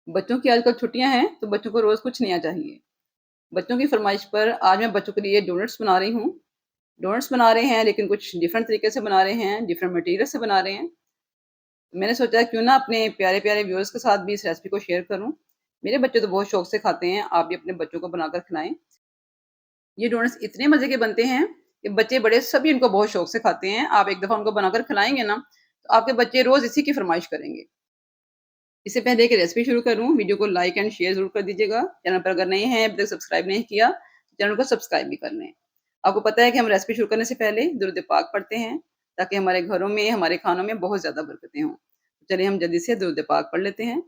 बच्चों की आजकल छुट्टियाँ हैं, तो बच्चों को रोज़ कुछ नया चाहिए। बच्चों की फ़रमाइश पर आज मैं बच्चों के लिए डोनट्स बना रही हूँ। डोनट्स बना रहे हैं लेकिन कुछ डिफरेंट तरीके से बना रहे हैं, डिफरेंट मटीरियल से बना रहे हैं। मैंने सोचा क्यों ना अपने प्यारे-प्यारे व्यूअर्स के साथ भी इस रेसिपी को शेयर करूँ। मेरे बच्चे तो बहुत शौक से खाते हैं, आप भी अपने बच्चों को बनाकर खिलाएँ। ये डोनट्स इतने मज़े के बनते हैं कि बच्चे बड़े सभी इनको बहुत शौक से खाते हैं। आप एक दफ़ा उनको बनाकर खिलाएँगे ना, तो आपके बच्चे रोज़ इसी की फ़रमाइश करेंगे। इससे पहले कि रेसिपी शुरू करूँ, वीडियो को लाइक एंड शेयर ज़रूर कर दीजिएगा। चैनल पर अगर नए हैं, अभी तक सब्सक्राइब नहीं किया, तो चैनल को सब्सक्राइब भी कर लें। आपको पता है कि हम रेसिपी शुरू करने से पहले दुरूद पाक पढ़ते हैं, ताकि हमारे घरों में, हमारे खानों में बहुत ज़्यादा बरकतें हों। चलिए हम जल्दी से दुरूद पाक पढ़ लेते हैं।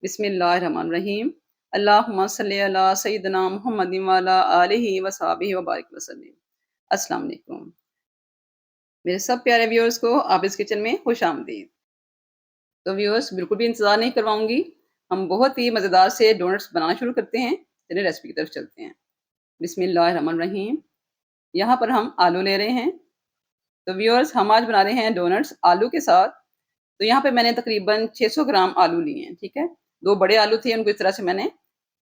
बिस्मिल्लाहिर्रहमानिर्रहीम। अल्लाहुम्मा सल्लि अला सय्यिदना मुहम्मदिन व अला आलिहि व सहबिहि व बारिक वसल्लिम। अस्सलाम वालेकुम। मेरे सब प्यारे व्यूअर्स को आबिस किचन में खुशामदीद। तो व्यूअर्स बिल्कुल भी इंतज़ार नहीं करवाऊँगी। हम बहुत ही मज़ेदार से डोनट्स बनाना शुरू करते हैं। चलिए रेसिपी की तरफ चलते हैं। बिस्मिल्लाहिर्रहमानिर्रहीम। यहाँ पर हम आलू ले रहे हैं। तो व्यूअर्स हम आज बना रहे हैं डोनट्स आलू के साथ। तो यहाँ पे मैंने तकरीबन 600 ग्राम आलू लिए हैं, ठीक है? 2 बड़े आलू थे, उनको इस तरह से मैंने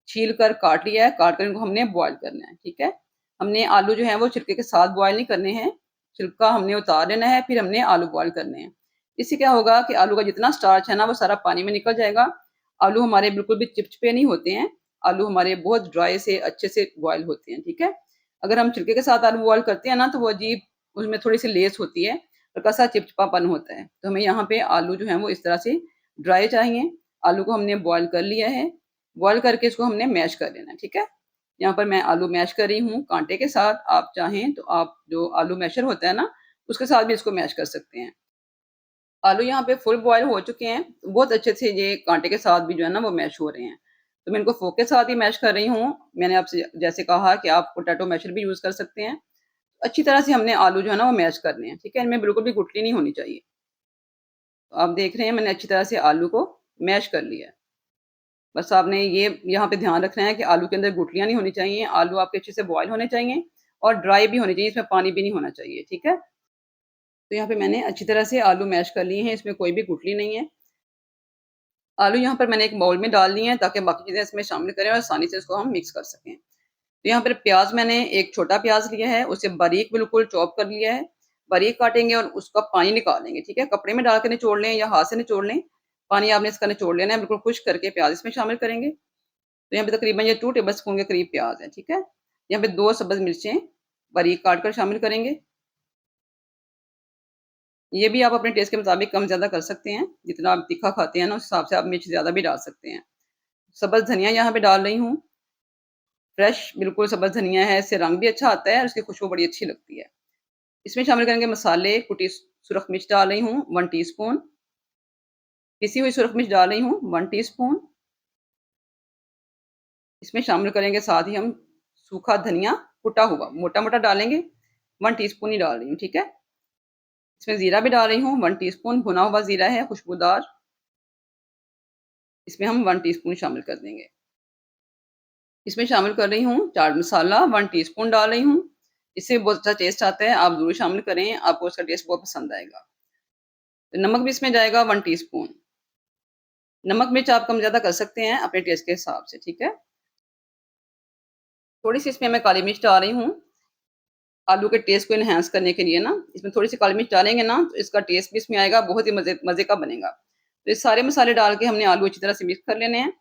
छील कर काट लिया है। काट कर इनको हमने बॉयल करना है, ठीक है? हमने आलू जो है वो छिलके के साथ बॉयल नहीं करने हैं। छिलका हमने उतार लेना है, फिर हमने आलू बॉयल करने हैं। इससे क्या होगा कि आलू का जितना स्टार्च है ना, वो सारा पानी में निकल जाएगा। आलू हमारे बिल्कुल भी चिपचिपे नहीं होते हैं। आलू हमारे बहुत ड्राई से अच्छे से बॉयल होते हैं, ठीक है? अगर हम छिलके के साथ आलू बॉयल करते हैं ना, तो वो अजीब उसमें थोड़ी-सी लेस होती है, हल्का-सा चिपचिपापन होता है। तो हमें यहाँ पे आलू जो है वो इस तरह से ड्राई चाहिए। आलू को हमने बॉयल कर लिया है। बॉयल करके इसको हमने मैश कर लेना है, ठीक है? यहाँ पर मैं आलू मैश कर रही हूँ काँटे के साथ। आप चाहें तो आप जो आलू मैशर होता है ना, उसके साथ भी इसको मैश कर सकते हैं। आलू यहाँ पे फुल बॉयल हो चुके हैं। बहुत अच्छे से ये काँटे के साथ भी जो है ना वो मैश हो रहे हैं। तो मैं इनको फ़ोर्क के साथ ही मैश कर रही हूँ। मैंने आपसे जैसे कहा कि आप पोटैटो मैशर भी यूज़ कर सकते हैं। अच्छी तरह से हमने आलू जो है ना वो मैश करने हैं, ठीक है? इनमें बिल्कुल भी गुठली नहीं होनी चाहिए। तो आप देख रहे हैं मैंने अच्छी तरह से आलू को मैश कर लिया है। बस आपने ये यहाँ पे ध्यान रखना है कि आलू के अंदर गुठलियाँ नहीं होनी चाहिए। आलू आपके अच्छे से बॉयल होने चाहिए और ड्राई भी होने चाहिए, इसमें पानी भी नहीं होना चाहिए, ठीक है? तो यहाँ पे मैंने अच्छी तरह से आलू मैश कर लिए हैं, इसमें कोई भी गुठली नहीं है। आलू यहाँ पर मैंने एक बाउल में डाल दिए हैं ताकि बाकी चीज़ें इसमें शामिल करें और आसानी से इसको हम मिक्स कर सकें। तो यहाँ पर प्याज़ मैंने एक छोटा प्याज़ लिया है, उसे बारीक बिल्कुल चॉप कर लिया है। बारीक काटेंगे और उसका पानी निकाल लेंगे, ठीक है? कपड़े में डाल के निचोड़ लें या हाथ से निचोड़ लें। पानी आपने इसका निचोड़ लेना है, बिल्कुल खुश्क करके प्याज़ इसमें शामिल करेंगे। तो यहाँ पे तकरीबन ये 2 टेबल स्पून के करीब प्याज़ है, ठीक है? यहाँ पे 2 सब्ज़ मिर्चें बारीक काट कर शामिल करेंगे। ये भी आप अपने टेस्ट के मुताबिक कम-ज़्यादा कर सकते हैं। जितना आप तीखा खाते हैं ना, उस हिसाब से आप मिर्च ज़्यादा भी डाल सकते हैं। सब्ज़ धनिया यहाँ पे डाल रही हूँ। फ्रेश बिल्कुल सब्ज़ धनिया है, इससे रंग भी अच्छा आता है और उसकी खुशबू बड़ी अच्छी लगती है। इसमें शामिल करेंगे मसाले, कुटी सुरख मिर्च डाल रही हूँ 1 टीस्पून, पिसी हुई सुरख मिर्च डाल रही हूँ 1 टीस्पून। इसमें शामिल करेंगे साथ ही हम सूखा धनिया कुटा हुआ, मोटा-मोटा डालेंगे, 1 टीस्पून ही डाल रही हूँ, ठीक है? इसमें ज़ीरा भी डाल रही हूँ 1 टीस्पून, भुना हुआ ज़ीरा है खुशबूदार। इसमें हम 1 टीस्पून शामिल कर देंगे। इसमें शामिल कर रही हूँ चाट मसाला 1 टीस्पून डाल रही हूँ। इससे बहुत अच्छा टेस्ट आता है, आप ज़रूर शामिल करें, आपको उसका टेस्ट बहुत पसंद आएगा। तो नमक भी इसमें जाएगा 1 टीस्पून। नमक मिर्च आप कम-ज़्यादा कर सकते हैं अपने टेस्ट के हिसाब से, ठीक है? थोड़ी-सी इसमें मैं काली मिर्च डाल रही हूँ, आलू के टेस्ट को एनहांस करने के लिए ना, इसमें थोड़ी-सी काली मिर्च डालेंगे ना, तो इसका टेस्ट भी इसमें आएगा, बहुत ही मज़े मज़े का बनेगा। तो ये सारे मसाले डाल के हमने आलू अच्छी तरह से मिक्स कर लेने हैं।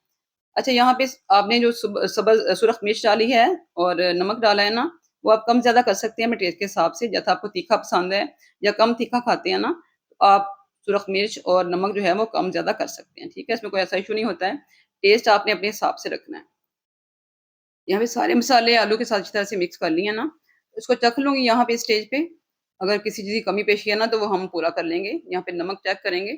अच्छा यहाँ पे आपने जो सुरख मिर्च डाली है और नमक डाला है ना, वो आप कम-ज़्यादा कर सकते हैं अपने टेस्ट के हिसाब से। जैसा आपको तीखा पसंद है या कम तीखा खाते हैं ना, तो आप सुरख मिर्च और नमक जो है वो कम-ज़्यादा कर सकते हैं, ठीक है? इसमें कोई ऐसा इश्यू नहीं होता है। टेस्ट आपने अपने हिसाब से रखना है। यहाँ पे सारे मसाले आलू के साथ अच्छी तरह से मिक्स कर लिए ना, उसको चख लूँगी यहाँ पे स्टेज पे। अगर किसी चीज़ की कमी पेशी है ना, तो वो हम पूरा कर लेंगे। यहाँ पे नमक चेक करेंगे।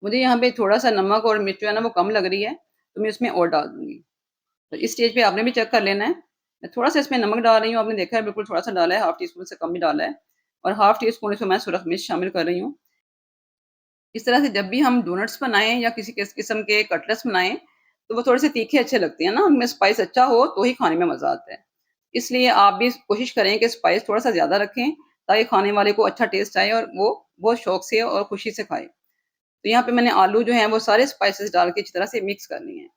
मुझे यहाँ पे थोड़ा-सा नमक और मिर्च जो है ना, वो कम लग रही है, तो मैं उसमें और डाल दूँगी। तो इस स्टेज पे आपने भी चेक कर लेना है। मैं थोड़ा-सा इसमें नमक डाल रही हूँ, आपने देखा है बिल्कुल थोड़ा-सा डाला है, हाफ़ टी स्पून से कम ही डाला है और हाफ़ टी स्पून इसमें मैं सुरख मिर्च शामिल कर रही हूँ। इस तरह से जब भी हम डोनट्स बनाएँ या किसी किस्म के कटलेट्स बनाएँ, तो वो थोड़े-से तीखे अच्छे लगते हैं ना, उनमें स्पाइस अच्छा हो तो ही खाने में मज़ा आता है। इसलिए आप भी कोशिश करें कि स्पाइस थोड़ा-सा ज़्यादा रखें, ताकि खाने वाले को अच्छा टेस्ट आए और वो बहुत शौक से और खुशी से खाए। तो यहाँ पे मैंने आलू जो हैं वो सारे स्पाइसेस डाल के अच्छी तरह से मिक्स कर लिए हैं।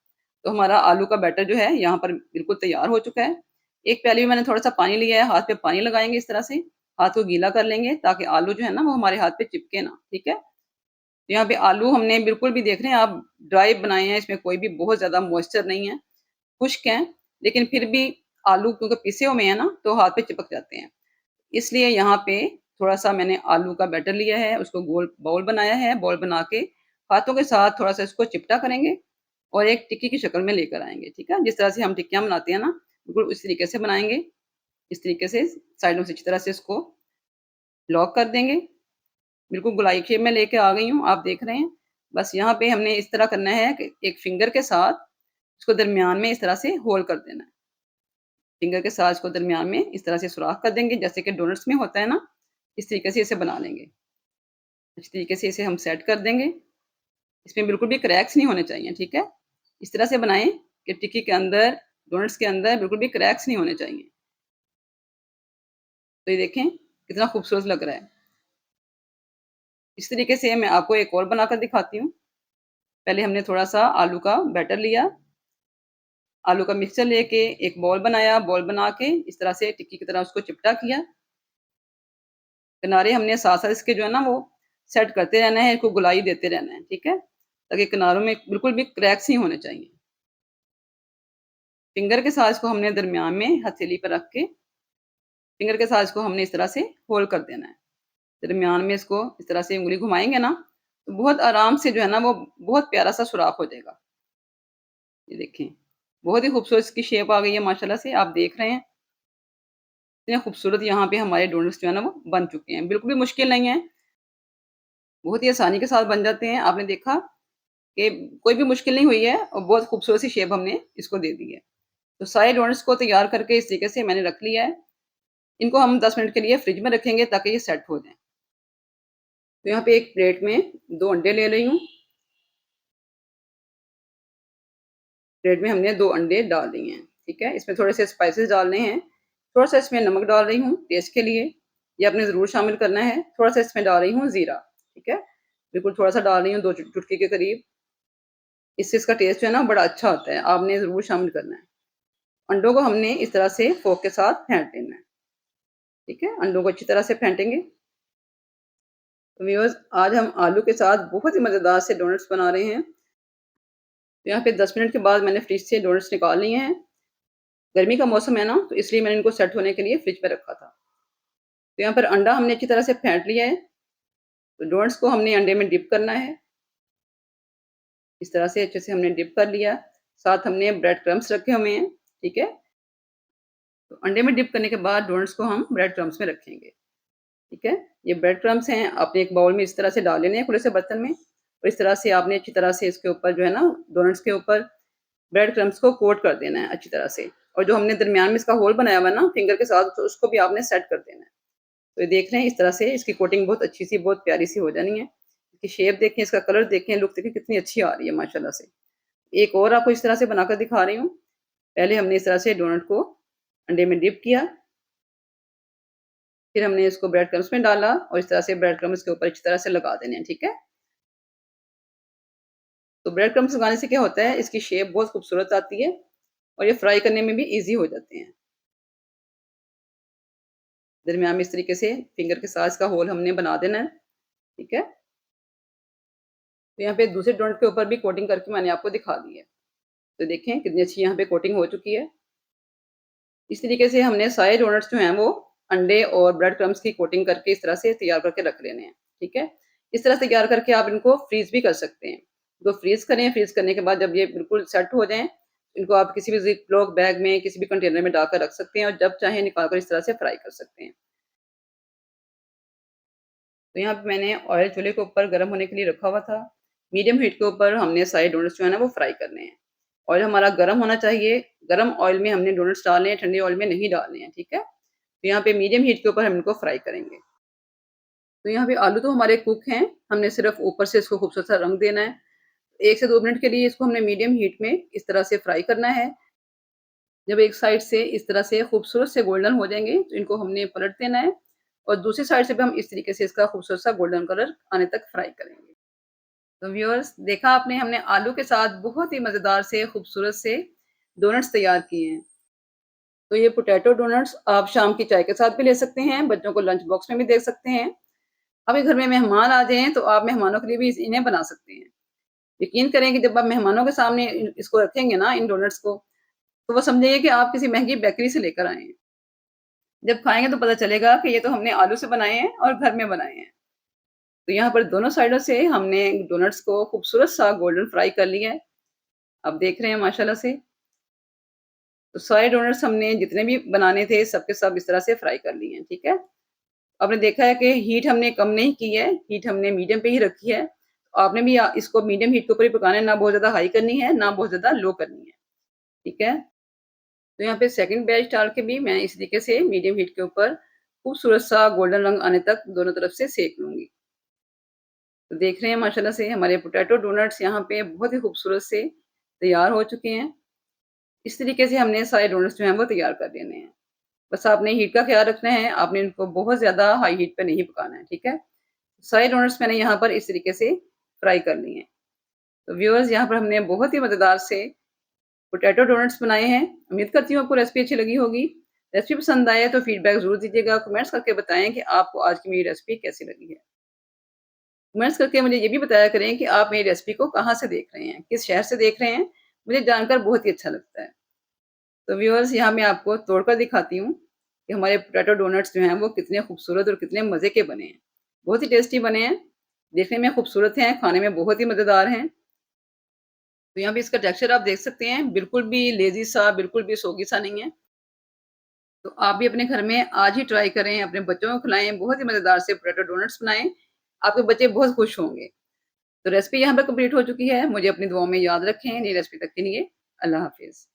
तो हमारा आलू का बैटर जो है यहाँ पर बिल्कुल तैयार हो चुका है। एक प्याली में मैंने थोड़ा-सा पानी लिया है, हाथ पे पानी लगाएँगे इस तरह से, हाथ को गीला कर लेंगे ताकि आलू जो है ना वो हमारे हाथ पे चिपके ना, ठीक है? तो यहाँ पे आलू हमने बिल्कुल भी देख रहे हैं आप ड्राई बनाए हैं, इसमें कोई भी बहुत ज़्यादा मॉइस्चर नहीं है, खुश्क हैं, लेकिन फिर भी आलू क्योंकि पिसे हुए हैं ना तो हाथ पे चिपक जाते हैं। इसलिए यहाँ पे थोड़ा-सा मैंने आलू का बैटर लिया है, उसको गोल बाउल बनाया है, बाउल बना के हाथों के साथ थोड़ा-सा इसको चिपटा करेंगे और एक टिक्की की शक्ल में लेकर आएँगे, ठीक है? जिस तरह से हम टिक्कियाँ बनाते हैं ना, बिल्कुल उसी तरीके से बनाएँगे। इस तरीके से साइडों से अच्छी तरह से इसको लॉक कर देंगे। बिल्कुल गोलाई शेप में लेके आ गई हूँ, आप देख रहे हैं। बस यहाँ पे हमने इस तरह करना है कि एक फिंगर के साथ इसको दरमियान में इस तरह से होल्ड कर देना है। फिंगर के साथ इसको दरमियान में इस तरह से सुराख कर देंगे, जैसे कि डोनट्स में होता है ना, इस तरीके से इसे बना लेंगे। इस तरीके से इसे हम सेट कर देंगे। इसमें बिल्कुल भी क्रैक्स नहीं होने चाहिए, ठीक है? इस तरह से बनाएँ कि टिक्की के अंदर, डोनट्स के अंदर बिल्कुल भी क्रैक्स नहीं होने चाहिए। तो ये देखें, कितना खूबसूरत लग रहा है। इस तरीके से मैं आपको एक और बनाकर दिखाती हूँ। पहले हमने थोड़ा-सा आलू का बैटर लिया, आलू का मिक्सचर लेके एक बॉल बनाया, बॉल बना के इस तरह से टिक्की की तरह उसको चिपटा किया। किनारे हमने साथ-साथ इसके जो है ना वो सेट करते रहना है, इसको गोलाई देते रहना है, ठीक है? ताकि किनारों में बिल्कुल भी क्रैक्स नहीं होने चाहिए। फिंगर के साथ इसको हमने दरमियान में हथेली पर रख के, फिंगर के साथ इसको हमने इस तरह से होल्ड कर देना है। दरमियान में इसको इस तरह से उँगली घुमाएँगे ना, तो बहुत आराम से जो है ना वो बहुत प्यारा-सा सुराख हो जाएगा। ये देखें, बहुत ही खूबसूरत इसकी शेप आ गई है माशाल्लाह से, आप देख रहे हैं। इतने खूबसूरत यहाँ पे हमारे डोनट्स जो है ना वो बन चुके हैं। बिल्कुल भी मुश्किल नहीं है, बहुत ही आसानी के साथ बन जाते हैं। आपने देखा कि कोई भी मुश्किल नहीं हुई है और बहुत खूबसूरत सी शेप हमने इसको दे दी है। तो सारे डोनट्स को तैयार करके इस तरीके से मैंने रख लिया है। इनको हम 10 मिनट के लिए फ्रिज में रखेंगे ताकि ये सेट हो जाएँ। तो यहाँ पे एक प्लेट में 2 अंडे ले रही हूँ। प्लेट में हमने 2 अंडे डाल दिए हैं, ठीक है? इसमें थोड़े से स्पाइसेस डालने हैं। थोड़ा-सा इसमें नमक डाल रही हूँ टेस्ट के लिए, ये आपने ज़रूर शामिल करना है। थोड़ा-सा इसमें डाल रही हूँ ज़ीरा, ठीक है? बिल्कुल थोड़ा-सा डाल रही हूँ 2 चुटकी के करीब। इससे इसका टेस्ट जो है ना बड़ा अच्छा आता है, आपने ज़रूर शामिल करना है। अंडों को हमने इस तरह से फ़ोर्क के साथ फेंट लेना है, ठीक है? अंडों को अच्छी तरह से फेंटेंगे। तो व्यूअर्स आज हम आलू के साथ बहुत ही मज़ेदार से डोनट्स बना रहे हैं। तो यहाँ पे 10 मिनट के बाद मैंने फ्रिज से डोनट्स निकाल लिए हैं। गर्मी का मौसम है ना, तो इसलिए मैंने इनको सेट होने के लिए फ्रिज में रखा था। तो यहाँ पर अंडा हमने अच्छी तरह से फेंट लिया है, तो डोनट्स को हमने अंडे में डिप करना है। इस तरह से अच्छे से हमने डिप कर लिया, साथ हमने ब्रेड क्रम्ब्स रखे हुए हैं, ठीक है? तो अंडे में डिप करने के बाद डोनट्स को हम ब्रेड क्रम्ब्स में रखेंगे, ठीक है? ये ब्रेड क्रम्ब्स हैं, आपने एक बाउल में इस तरह से डाल लेने हैं खुले से बर्तन में और इस तरह से आपने अच्छी तरह से इसके ऊपर जो है ना डोनट्स के ऊपर ब्रेड क्रम्ब्स को कोट कर देना है अच्छी तरह से और जो हमने दरमियान में इसका होल बनाया हुआ है ना फिंगर के साथ, तो उसको भी आपने सेट कर देना है। तो ये देख रहे हैं इस तरह से इसकी कोटिंग बहुत अच्छी सी, बहुत प्यारी सी हो जानी है। इसकी शेप देखें, इसका कलर देखें, लुक देखें कितनी अच्छी आ रही है माशाल्लाह से। एक और आपको इस तरह से बनाकर दिखा रही हूँ। पहले हमने इस तरह से डोनट को अंडे में डिप किया, फिर हमने इसको ब्रेड क्रम्ब्स में डाला और इस तरह से ब्रेड क्रम्ब्स के ऊपर अच्छी तरह से लगा देने हैं, ठीक है? तो ब्रेड क्रम्ब्स लगाने से क्या होता है, इसकी शेप बहुत खूबसूरत आती है और ये फ्राई करने में भी ईज़ी हो जाते हैं। दरमियान में इस तरीके से फिंगर के साथ इसका होल हमने बना देना है, ठीक है? तो यहाँ पे दूसरे डोनट के ऊपर भी कोटिंग करके मैंने आपको दिखा दी है। तो देखें कितनी अच्छी यहाँ पे कोटिंग हो चुकी है। इस तरीके से हमने सारे डोनट्स जो हैं वो अंडे और ब्रेड क्रम्ब्स की कोटिंग करके इस तरह से तैयार करके रख लेने हैं, ठीक है? इस तरह से तैयार करके आप इनको फ्रीज़ भी कर सकते हैं। तो फ्रीज़ करें, फ्रीज़ करने के बाद जब ये बिल्कुल सेट हो जाएँ, इनको आप किसी भी ज़िप-लॉक बैग में, किसी भी कंटेनर में डालकर रख सकते हैं और जब चाहें निकाल कर इस तरह से फ्राई कर सकते हैं। तो यहाँ पे मैंने ऑयल चूल्हे के ऊपर गर्म होने के लिए रखा हुआ था। मीडियम हीट के ऊपर हमने सारे डोनट्स जो है ना वो फ्राई करने हैं। ऑयल हमारा गर्म होना चाहिए, गर्म ऑयल में हमने डोनट्स डालने हैं, ठंडे ऑयल में नहीं डालने हैं, ठीक है? तो यहाँ पे मीडियम हीट के ऊपर हम इनको फ्राई करेंगे। तो यहाँ पे आलू तो हमारे कुक हैं, हमने सिर्फ़ ऊपर से इसको खूबसूरत सा रंग देना है। 1 से 2 मिनट के लिए इसको हमने मीडियम हीट में इस तरह से फ्राई करना है। जब एक साइड से इस तरह से खूबसूरत से गोल्डन हो जाएँगे, तो इनको हमने पलट देना है और दूसरी साइड से भी हम इस तरीके से इसका खूबसूरत सा गोल्डन कलर आने तक फ्राई करेंगे। तो व्यूअर्स देखा आपने हमने आलू के साथ बहुत ही मज़ेदार से खूबसूरत से डोनट्स तैयार किए हैं। तो ये पोटैटो डोनट्स आप शाम की चाय के साथ भी ले सकते हैं, बच्चों को लंच बॉक्स में भी दे सकते हैं। आपके घर में मेहमान आ जाएँ तो आप मेहमानों के लिए भी इन्हें बना सकते हैं। यकीन करें कि जब आप मेहमानों के सामने इसको रखेंगे ना इन डोनट्स को, तो वो समझेंगे कि आप किसी महँगी बेकरी से लेकर आए हैं। जब खाएँगे तो पता चलेगा कि ये तो हमने आलू से बनाए हैं और घर में बनाए हैं। तो यहाँ पर दोनों साइडों से हमने डोनट्स को खूबसूरत सा गोल्डन फ्राई कर लिया है। आप देख रहे हैं माशाल्लाह से। तो सारे डोनट्स हमने जितने भी बनाने थे सब के सब इस तरह से फ्राई कर लिए हैं, ठीक है? आपने देखा है कि हीट हमने कम नहीं की है, हीट हमने मीडियम पे ही रखी है। तो आपने भी इसको मीडियम हीट के ऊपर ही पकाना है, ना बहुत ज़्यादा हाई करनी है, ना बहुत ज़्यादा लो करनी है, ठीक है? तो यहाँ पे सेकंड बैच डाल के भी मैं इस तरीके से मीडियम हीट के ऊपर खूबसूरत सा गोल्डन रंग आने तक दोनों तरफ से सेक लूँगी। तो देख रहे हैं माशाल्लाह से हमारे पोटैटो डोनट्स यहाँ पे बहुत ही खूबसूरत से तैयार हो चुके हैं। इस तरीके से हमने सारे डोनट्स जो हैं वो तैयार कर लेने हैं। बस आपने हीट का ख़्याल रखना है, आपने इनको बहुत ज़्यादा हाई हीट पे नहीं पकाना है, ठीक है? सारे डोनट्स मैंने यहाँ पर इस तरीके से फ्राई कर लिए हैं। तो व्यूअर्स यहाँ पर हमने बहुत ही मज़ेदार से पोटैटो डोनट्स बनाए हैं। उम्मीद करती हूँ आपको रेसिपी अच्छी लगी होगी। रेसिपी पसंद आए तो फीडबैक ज़रूर दीजिएगा, कमेंट्स करके बताएँ कि आपको आज की मेरी रेसिपी कैसी लगी है। कमेंट्स करके मुझे ये भी बताया करें कि आप मेरी रेसिपी को कहाँ से देख रहे हैं, किस शहर से देख रहे हैं? मुझे जानकर बहुत ही अच्छा लगता है। तो व्यूअर्स यहाँ मैं आपको तोड़कर दिखाती हूँ कि हमारे पोटैटो डोनट्स जो हैं वो कितने खूबसूरत और कितने मज़े के बने हैं। बहुत ही टेस्टी बने हैं, देखने में खूबसूरत हैं, खाने में बहुत ही मज़ेदार हैं। तो यहाँ पे इसका टेक्सचर आप देख सकते हैं, बिल्कुल भी लेज़ी सा, बिल्कुल भी सोगी सा नहीं है। तो आप भी अपने घर में आज ही ट्राई करें, अपने बच्चों को खिलाएँ, बहुत ही मज़ेदार से पोटैटो डोनट्स बनाएँ, आपके बच्चे बहुत खुश होंगे। तो रेसिपी यहाँ पर कंप्लीट हो चुकी है, मुझे अपनी दुआओं में याद रखें, नई रेसिपी तक के लिए अल्लाह हाफ़िज़।